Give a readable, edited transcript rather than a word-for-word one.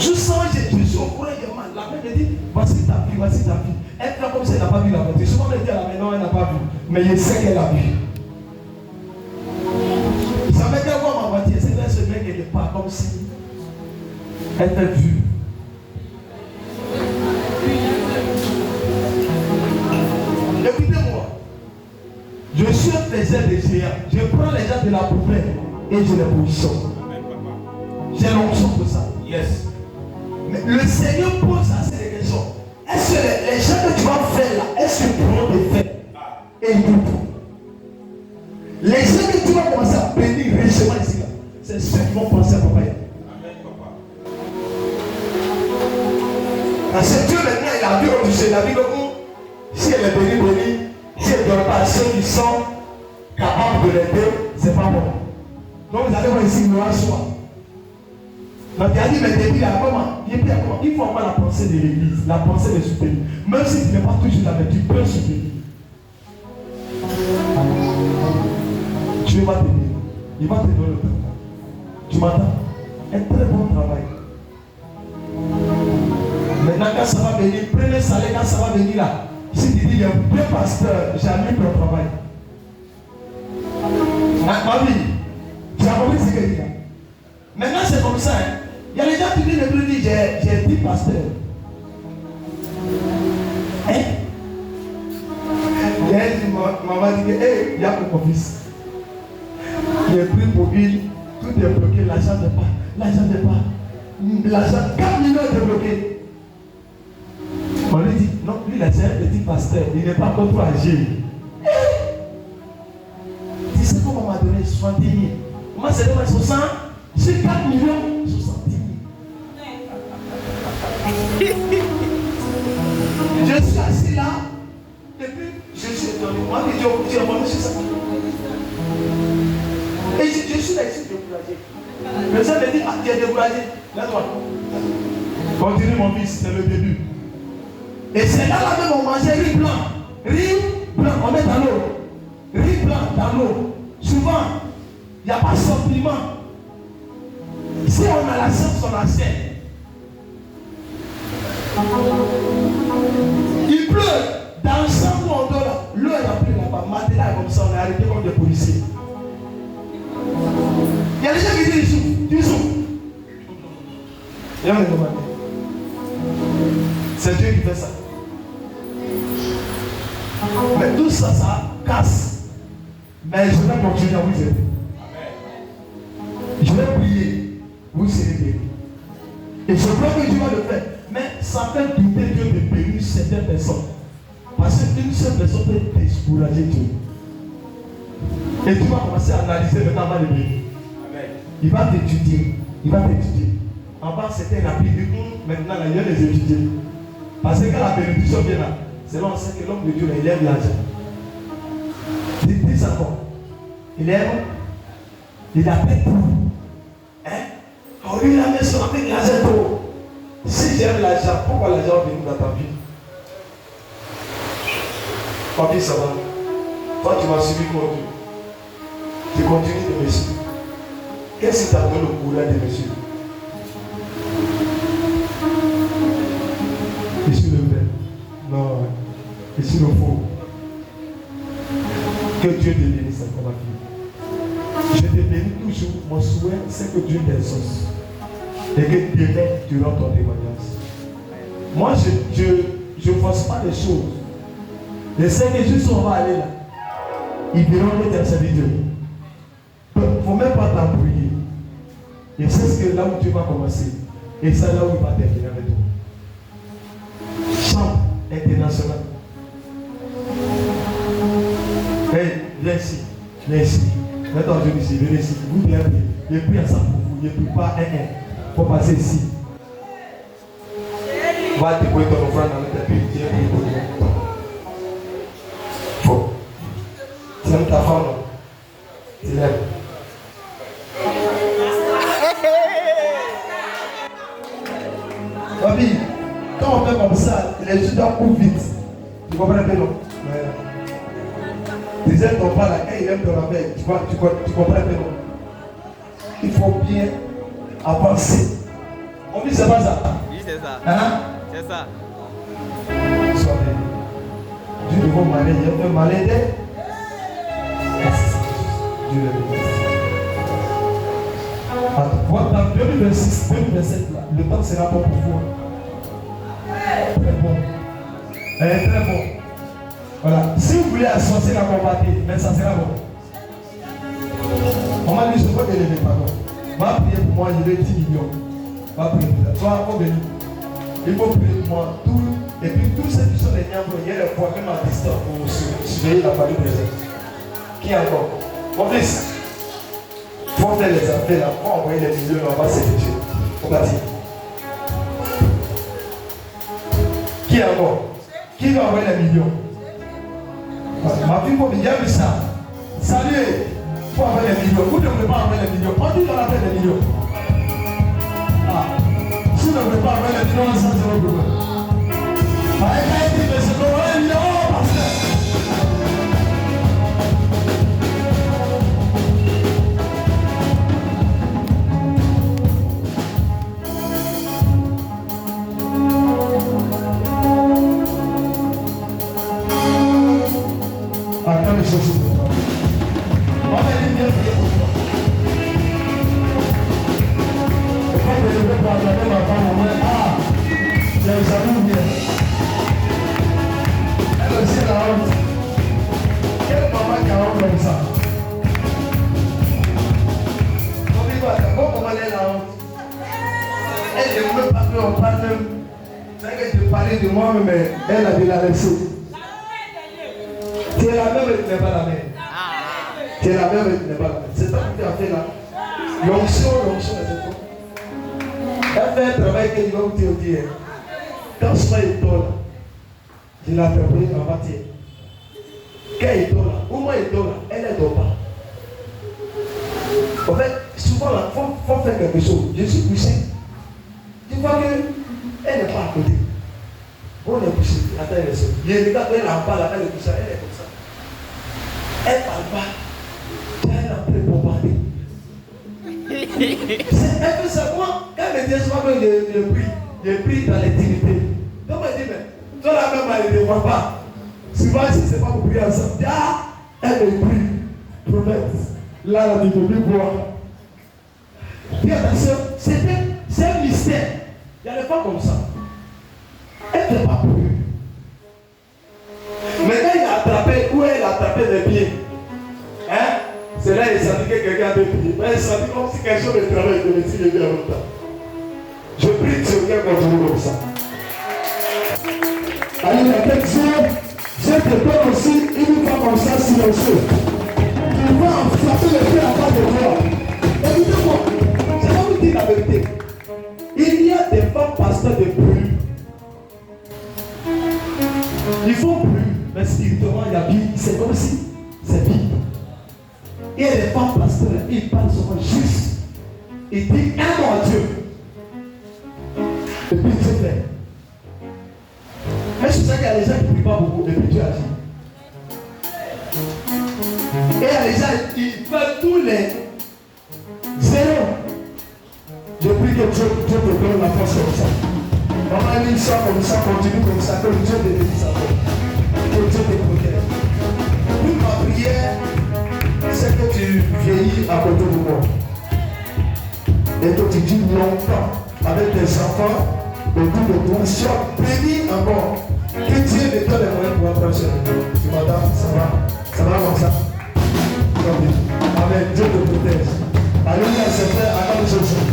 Je sens, je suis au courant, il y a mal. La mère me dit, voici ta fille, voici ta fille. Elle fait comme si elle n'a pas vu la moitié. Souvent, elle dit à la maison, elle n'a pas vu. Mais je sais qu'elle a vu. Ça m'a dit voir ma voiture. C'est vrai, ce mec, elle n'est pas comme si elle t'a vu. Écoutez-moi. Je suis un faiseur de géants. Je prends les gens de la poubelle et je les positionne. J'ai l'onction pour ça. Yes. Mais le Seigneur pose assez de questions. Est-ce que les gens que tu vas faire là, est-ce que tu pourras les faire? Et tout. Les gens que tu vas commencer à bénir richement ici là, c'est ceux qui vont penser à papa. Amen, papa. Parce que Dieu maintenant il a vu au-dessus, il a vu que si elle est bénie, si elle ne donne pas à ceux qui sont capables de l'aider, c'est pas bon. Donc vous allez voir ici, il aura choix. Donc il a dit, mais depuis là, comment? Il faut avoir la pensée de l'église, la pensée de soutenir. Même si tu n'es pas toujours là, mais tu peux soutenir. Dieu va t'aider. Il va te donner le temps. Tu m'entends? Un très bon travail. Maintenant, quand ça va venir, prenez ça, quand ça va venir là. Si tu dis, il y a deux pasteurs, j'ai mis ton travail. Ma vie, tu as compris ce que je dis là? Maintenant, c'est comme ça. Hein. Il y a les gens qui viennent me dire, j'ai 10 pasteurs. Hein? Maman dit, hey, il y a mon fils. Il est pris pour lui, tout est bloqué, l'argent n'est pas. L'argent, 4 millions est bloqué. On lui dit, non, lui, il a déjà un petit pasteur, il n'est pas encore trop âgé. Tu sais comment on m'a donné 70 000? Moi, c'est donné 60, c'est 4 millions, 70 000. Je suis assis là, et puis je suis étonné. Moi, je dis, on sur ça. Et je suis là ici découragé. Le Seigneur me dit, ah, tu es découragé. Laisse-moi. Continue mon fils, c'est le début. Et c'est là même on mangeait riz blanc. Riz blanc, on met dans l'eau. Riz blanc dans l'eau. Souvent, il n'y a pas de supplément. Si on a la science, on accepte. Il pleut. Dans le sang où on dort là, l'eau est remplie là-bas. Maintenant, comme ça, on est arrêté comme des policiers. Il y a des gens qui disent, ils souffrent. Et on est demandé. C'est Dieu qui fait ça. Mais tout ça, ça casse. Mais je vais continuer à vous aider. Je vais prier. Vous serez bénis. Et je crois que Dieu va le faire. Mais ça fait douter Dieu de bénir certaines personnes. Parce qu'une seule personne peut décourager Dieu. Et tu vas commencer à analyser le temps avant de bénir. Il va t'étudier. En bas, c'était rapide. Maintenant, il y a les étudier. Parce que quand la bénédiction vient là, c'est là on sait que l'homme de Dieu, il aime l'argent. Dis ça encore. Il aime. Il appelle tout. Hein? On lui la maison avec l'argent. Si j'aime l'argent, pourquoi l'argent vient dans ta vie? Papi, ça va. Toi, tu m'as suivi pour Dieu. Tu continues de me suivre. Qu'est-ce qui t'a donné le courage de me suivre? Je suis le vrai. Non, je suis le faux. Que Dieu te bénisse encore ma fille. Je te bénis toujours. Mon souhait, c'est que Dieu t'exauce. Et que demain, tu rends ton témoignage. Moi, je ne force pas les choses. Je sais que juste on va aller là. Ils verront que tu as servi Dieu. Il ne faut même pas t'embrouiller. Et c'est ce que là où tu vas commencer. Et c'est là où il va terminer avec toi. Chante international. Hey, viens ici. Viens ici. Maintenant, je dis ici. Venez ici. Vous bien. Il n'y a plus à ça pour vous. Il n'y a plus pas un. Il faut passer ici. Va déployer ton offrande dans le tapis. Tiens, faut. Tu aimes ta femme. Tu l'aimes. Papi, quand on fait comme ça, les étudiants courent vite. Tu comprends un peu, non? Tu aimes ton père là, quand il aime ton avec, tu comprends un peu, non? Il faut bien avancer. On dit c'est pas ça. Oui, c'est ça. Hein? C'est ça. Sois béni. Dieu de vos malais, il y a un malin d'être. Dieu le bénisse. Voilà, dans 2026, 2027, là, le temps sera bon pour vous. Très bon. Très bon. Voilà. Si vous voulez associer la combattre, mais ça sera bon. On m'a dit, je peux élever, pardon. Va prier pour moi, je vais 10 millions. Va prier pour ça. Toi, on bénit. Il faut prier pour moi. Tout, et puis tous ceux qui sont les niambres, il y a les poids même à distance pour surveiller la famille des autres. Qui encore? Mon fils. Faut faire les affaires là, faut envoyer les millions, on va s'effectuer. On va dire. Qui encore? Qui va envoyer les millions? Ma fille, il y a vu ça. Salut, il faut envoyer les millions. Vous ne voulez pas envoyer les millions. On dit qu'on a fait les millions. Ah, si vous ne voulez pas envoyer les millions, ça c'est votre problème. Allez, mais c'est pour les millions, pasteur. Attends les choses pour toi. On va aller bien prier pour toi. Et quand je vais pardonner ma femme, on va dire, ah, j'ai jamais bien. Elle aussi la honte. Quelle maman qui a honte comme ça? Comment elle a la honte? Elle ne veut pas qu'on parle même. C'est que je parlais de moi, mais elle a de la laisser. Tu es la même et tu n'es pas la même. Tu es la même et tu n'es pas la même. C'est ça que tu as fait là. L'onction, c'est tout. Elle fait un travail que je vais vous dire. Quand ce n'est pas là, je l'ai préparé en matière. Quand elle est là, au moins elle est là, elle ne dort pas. En fait, souvent là, il faut faire quelque chose. Je suis poussé. Tu vois qu'elle n'est pas à côté. On est poussé. Attends, elle est seule. Il regarde, elle en parle, elle est poussée, elle est comme ça. Elle ne parle pas. Elle est en train de bombarder. Elle fait ça, moi, quand elle me dit souvent que je prie dans l'intimité. Donc elle dit, mais toi la même, elle ne voit pas. Souvent, si ce n'est pas pour prier ensemble, ah, elle me prie. Promesse. Là, la dit, je peux boire. Puis attention, c'est un mystère. Il y a des femmes comme ça. Elle ne fait pas pour lui. Mais quand il a attrapé, où elle a attrapé les pieds, hein, c'est là qu'il sentit que quelqu'un avait prié. Mais il sentit comme si quelque chose de travail de médecine était en longtemps. Je prie sur quelqu'un contre vous comme ça. Allez, la tête je te donne aussi une femme comme ça silencieuse. Tu vas frapper les pieds à part de toi. Écoutez-moi, je vais vous dire la vérité. Il y a des femmes pasteurs de brûle. Ils font plus, mais spirituellement, il y a Bible. C'est comme si c'est Bible. Il y a des femmes pasteurs, ils parlent seulement juste. Ils disent un mot à Dieu. Et puis Dieu fait. Mais c'est ça qu'il y a des gens qui ne prient pas beaucoup, et puis Dieu agit. Et il y a des gens qui font tous les zéros. Je prie que Dieu te donne la force comme ça. Maman, il soit comme ça, continue comme ça, que Dieu te bénisse encore. Que Dieu te protège. Toute ma prière, c'est que tu vieillis à côté de moi. Et que tu vis longtemps avec tes enfants autour de toi. Sois béni encore. Que Dieu te donne les moyens pour apprendre ce niveau. Tu m'entends? Ça va comme ça. Amen. Dieu te protège. Alléluia, c'est frère, à Jésus.